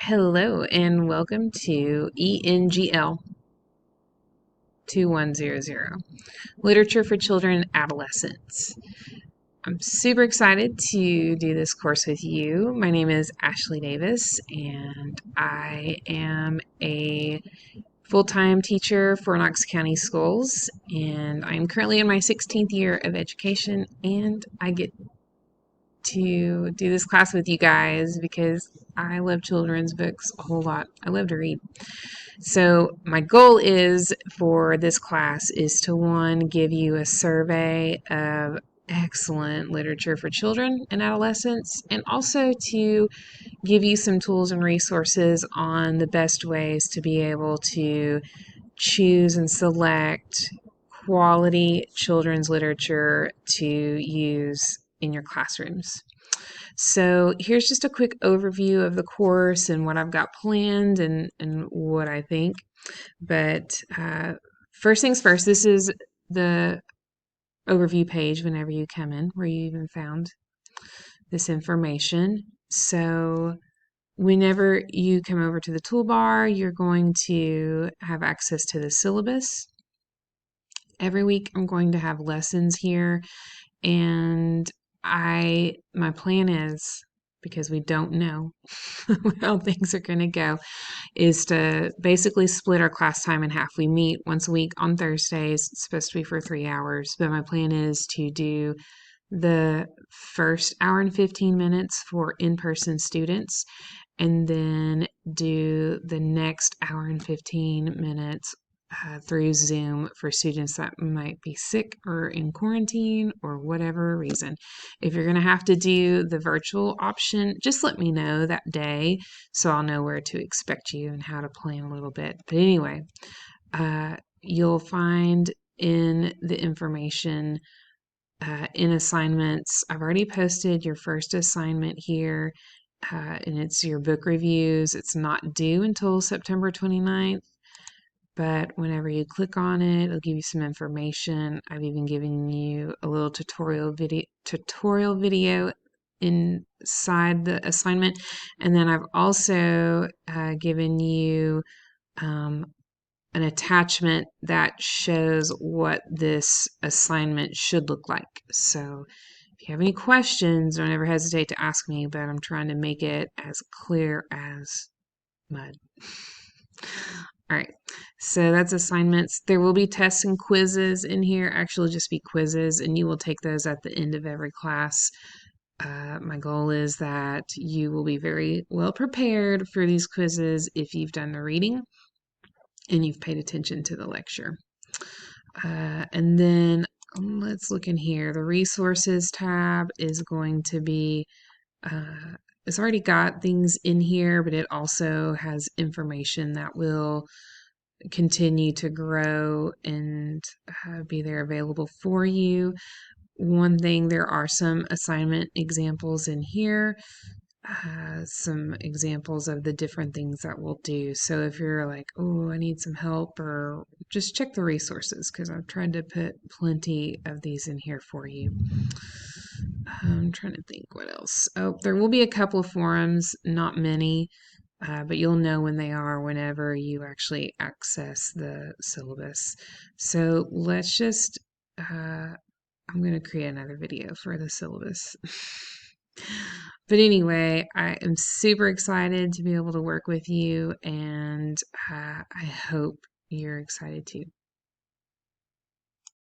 Hello and welcome to ENGL2100, Literature for Children and Adolescents. I'm super excited to do this course with you. My name is Ashley Davis and I am a full-time teacher for Knox County Schools, and I'm currently in my 16th year of education, and I get to do this class with you guys because I love children's books a whole lot. I love to read. So my goal is for this class is to, one, give you a survey of excellent literature for children and adolescents, and also to give you some tools and resources on the best ways to be able to choose and select quality children's literature to use in your classrooms. So here's just a quick overview of the course and what I've got planned and what I think. But first things first, this is the overview page whenever you come in, where you even found this information. So whenever you come over to the toolbar, you're going to have access to the syllabus. Every week I'm going to have lessons here, and my plan is, because we don't know how things are going to go, is to basically split our class time in half. We meet once a week on Thursdays. It's supposed to be for 3 hours, but my plan is to do the first hour and 15 minutes for in-person students, and then do the next hour and 15 minutes through Zoom for students that might be sick or in quarantine or whatever reason. If you're going to have to do the virtual option, just let me know that day so I'll know where to expect you and how to plan a little bit. But anyway, you'll find in the information in assignments, I've already posted your first assignment here, and it's your book reviews. It's not due until September 29th. But whenever you click on it, it'll give you some information. I've even given you a little tutorial video inside the assignment. And then I've also given you an attachment that shows what this assignment should look like. So if you have any questions, don't ever hesitate to ask me, but I'm trying to make it as clear as mud. All right, so that's assignments. There will be tests and quizzes in here. Actually, just be quizzes, and you will take those at the end of every class. My goal is that you will be very well prepared for these quizzes if you've done the reading and you've paid attention to the lecture. And then let's look in here. The resources tab is going to be it's already got things in here, but it also has information that will continue to grow and be there available for you. One thing, there are some assignment examples in here, some examples of the different things that we'll do. So if you're like, oh, I need some help, or just check the resources, because I've tried to put plenty of these in here for you. I'm trying to think what else. Oh, there will be a couple of forums, not many, but you'll know when they are whenever you actually access the syllabus. So let's just, I'm going to create another video for the syllabus. But anyway, I am super excited to be able to work with you, and I hope you're excited too.